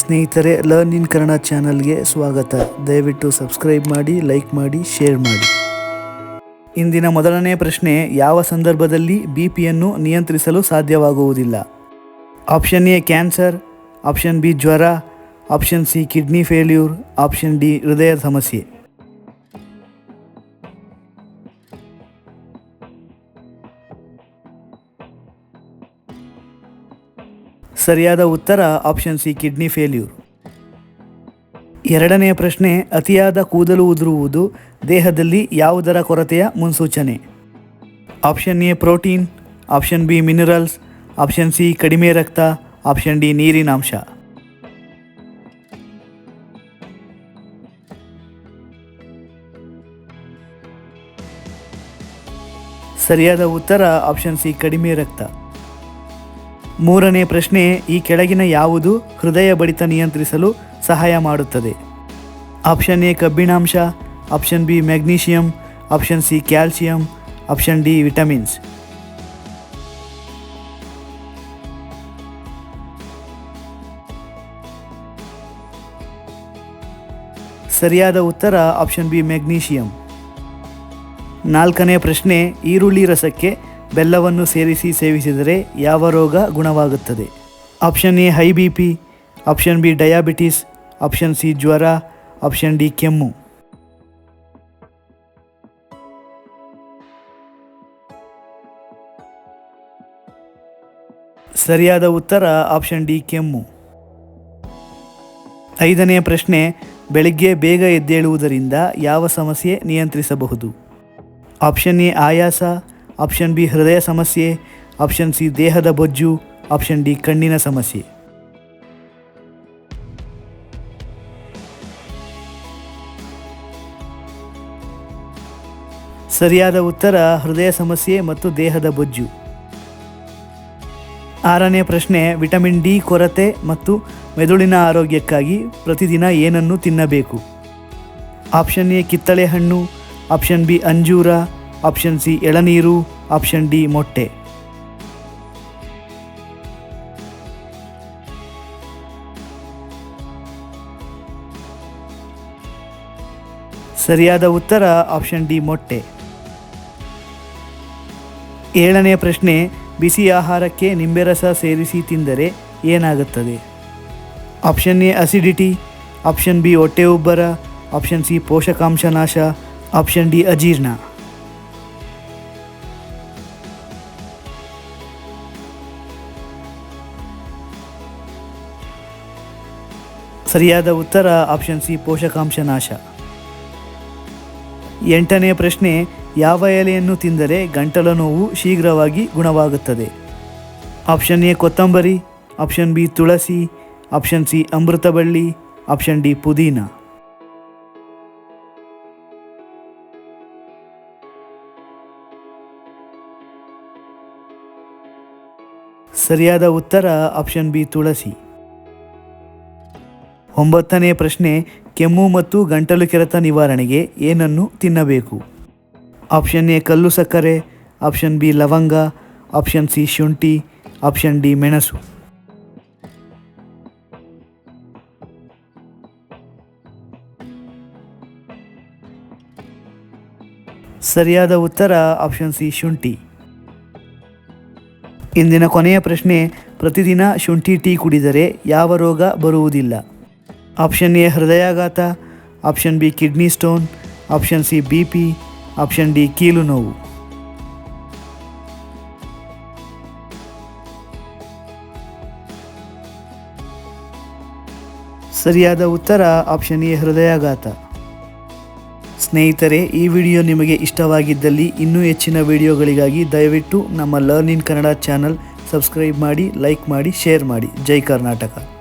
ಸ್ನೇಹಿತರೆ, learn in Kannada ಚಾನಲ್ಗೆ ಸ್ವಾಗತ. ದಯವಿಟ್ಟು ಸಬ್ಸ್ಕ್ರೈಬ್ ಮಾಡಿ, ಲೈಕ್ ಮಾಡಿ, ಶೇರ್ ಮಾಡಿ. ಇಂದಿನ ಮೊದಲನೇ ಪ್ರಶ್ನೆ, ಯಾವ ಸಂದರ್ಭದಲ್ಲಿ ಬಿಪಿಯನ್ನು ನಿಯಂತ್ರಿಸಲು ಸಾಧ್ಯವಾಗುವುದಿಲ್ಲ? Option A cancer, option B ಜ್ವರ, option C kidney failure, option D ಹೃದಯ ಸಮಸ್ಯೆ. ಸರಿಯಾದ ಉತ್ತರ ಆಪ್ಷನ್ ಸಿ ಕಿಡ್ನಿ ಫೇಲ್ಯೂರ್. ಎರಡನೇ ಪ್ರಶ್ನೆ, ಅತಿಯಾದ ಕೂದಲು ಉದುರುವುದು ದೇಹದಲ್ಲಿ ಯಾವುದರ ಕೊರತೆಯ ಮುನ್ಸೂಚನೆ? Option A protein, option B minerals, option C ಕಡಿಮೆ ರಕ್ತ, ಆಪ್ಷನ್ ಡಿ ನೀರಿನಾಂಶ. ಸರಿಯಾದ ಉತ್ತರ ಆಪ್ಷನ್ ಸಿ ಕಡಿಮೆ ರಕ್ತ. ಮೂರನೇ ಪ್ರಶ್ನೆ, ಈ ಕೆಳಗಿನ ಯಾವುದು ಹೃದಯ ಬಡಿತ ನಿಯಂತ್ರಿಸಲು ಸಹಾಯ ಮಾಡುತ್ತದೆ? ಆಪ್ಷನ್ ಎ ಕಬ್ಬಿಣಾಂಶ, option B magnesium, option C calcium, option D vitamins. ಸರಿಯಾದ ಉತ್ತರ ಆಪ್ಷನ್ ಬಿ ಮ್ಯಾಗ್ನೀಷಿಯಂ. ನಾಲ್ಕನೇ ಪ್ರಶ್ನೆ, ಈರುಳ್ಳಿ ರಸಕ್ಕೆ ಬೆಲ್ಲವನ್ನು ಸೇರಿಸಿ ಸೇವಿಸಿದರೆ ಯಾವ ರೋಗ ಗುಣವಾಗುತ್ತದೆ? Option A high B P, option B diabetes, option C ಜ್ವರ, ಆಪ್ಷನ್ ಡಿ ಕೆಮ್ಮು. ಸರಿಯಾದ ಉತ್ತರ ಆಪ್ಷನ್ ಡಿ ಕೆಮ್ಮು. ಐದನೇ ಪ್ರಶ್ನೆ, ಬೆಳಿಗ್ಗೆ ಬೇಗ ಎದ್ದೇಳುವುದರಿಂದ ಯಾವ ಸಮಸ್ಯೆ ನಿಯಂತ್ರಿಸಬಹುದು? ಆಪ್ಷನ್ ಎ ಆಯಾಸ, ಆಪ್ಷನ್ ಬಿ ಹೃದಯ ಸಮಸ್ಯೆ, ಆಪ್ಷನ್ ಸಿ ದೇಹದ ಬೊಜ್ಜು, ಆಪ್ಷನ್ ಡಿ ಕಣ್ಣಿನ ಸಮಸ್ಯೆ. ಸರಿಯಾದ ಉತ್ತರ ಹೃದಯ ಸಮಸ್ಯೆ ಮತ್ತು ದೇಹದ ಬೊಜ್ಜು. ಆರನೇ ಪ್ರಶ್ನೆ, ವಿಟಮಿನ್ ಡಿ ಕೊರತೆ ಮತ್ತು ಮೆದುಳಿನ ಆರೋಗ್ಯಕ್ಕಾಗಿ ಪ್ರತಿದಿನ ಏನನ್ನು ತಿನ್ನಬೇಕು? ಆಪ್ಷನ್ ಎ ಕಿತ್ತಳೆ ಹಣ್ಣು, ಆಪ್ಷನ್ ಬಿ ಅಂಜೂರ, ಆಪ್ಷನ್ ಸಿ ಎಳನೀರು, ಆಪ್ಷನ್ ಡಿ ಮೊಟ್ಟೆ. ಸರಿಯಾದ ಉತ್ತರ ಆಪ್ಷನ್ ಡಿ ಮೊಟ್ಟೆ. ಏಳನೇ ಪ್ರಶ್ನೆ, ಬಿಸಿ ಆಹಾರಕ್ಕೆ ನಿಂಬೆರಸ ಸೇರಿಸಿ ತಿಂದರೆ ಏನಾಗುತ್ತದೆ? Option A acidity, option B ಹೊಟ್ಟೆ ಉಬ್ಬರ, ಆಪ್ಷನ್ ಸಿ ಪೋಷಕಾಂಶ ನಾಶ, ಆಪ್ಷನ್ ಡಿ ಅಜೀರ್ಣ. ಸರಿಯಾದ ಉತ್ತರ ಆಪ್ಷನ್ ಸಿ ಪೋಷಕಾಂಶ ನಾಶ. ಎಂಟನೇ ಪ್ರಶ್ನೆ, ಯಾವ ಎಲೆಯನ್ನು ತಿಂದರೆ ಗಂಟಲು ನೋವು ಶೀಘ್ರವಾಗಿ ಗುಣವಾಗುತ್ತದೆ? ಆಪ್ಷನ್ ಎ ಕೊತ್ತಂಬರಿ, ಆಪ್ಷನ್ ಬಿ ತುಳಸಿ, ಆಪ್ಷನ್ ಸಿ ಅಮೃತಬಳ್ಳಿ, ಆಪ್ಷನ್ ಡಿ ಪುದೀನ. ಸರಿಯಾದ ಉತ್ತರ ಆಪ್ಷನ್ ಬಿ ತುಳಸಿ. ಒಂಬತ್ತನೇ ಪ್ರಶ್ನೆ, ಕೆಮ್ಮು ಮತ್ತು ಗಂಟಲು ಕೆರೆತ ನಿವಾರಣೆಗೆ ಏನನ್ನು ತಿನ್ನಬೇಕು? ಆಪ್ಷನ್ ಎ ಕಲ್ಲು ಸಕ್ಕರೆ, ಆಪ್ಷನ್ ಬಿ ಲವಂಗ, ಆಪ್ಷನ್ ಸಿ ಶುಂಠಿ, ಆಪ್ಷನ್ ಡಿ ಮೆಣಸು. ಸರಿಯಾದ ಉತ್ತರ ಆಪ್ಷನ್ ಸಿ ಶುಂಠಿ. ಇಂದಿನ ಕೊನೆಯ ಪ್ರಶ್ನೆ, ಪ್ರತಿದಿನ ಶುಂಠಿ ಟೀ ಕುಡಿದರೆ ಯಾವ ರೋಗ ಬರುವುದಿಲ್ಲ? ಆಪ್ಷನ್ ಎ ಹೃದಯಾಘಾತ, option B kidney stone, option C B P, option D ಕೀಲು ನೋವು. ಸರಿಯಾದ ಉತ್ತರ ಆಪ್ಷನ್ ಎ ಹೃದಯಾಘಾತ. ಸ್ನೇಹಿತರೆ, ಈ ವಿಡಿಯೋ ನಿಮಗೆ ಇಷ್ಟವಾಗಿದ್ದಲ್ಲಿ ಇನ್ನೂ ಹೆಚ್ಚಿನ ವಿಡಿಯೋಗಳಿಗಾಗಿ ದಯವಿಟ್ಟು ನಮ್ಮ learn in Kannada channel subscribe ಮಾಡಿ, ಲೈಕ್ ಮಾಡಿ, ಶೇರ್ ಮಾಡಿ. ಜೈ ಕರ್ನಾಟಕ.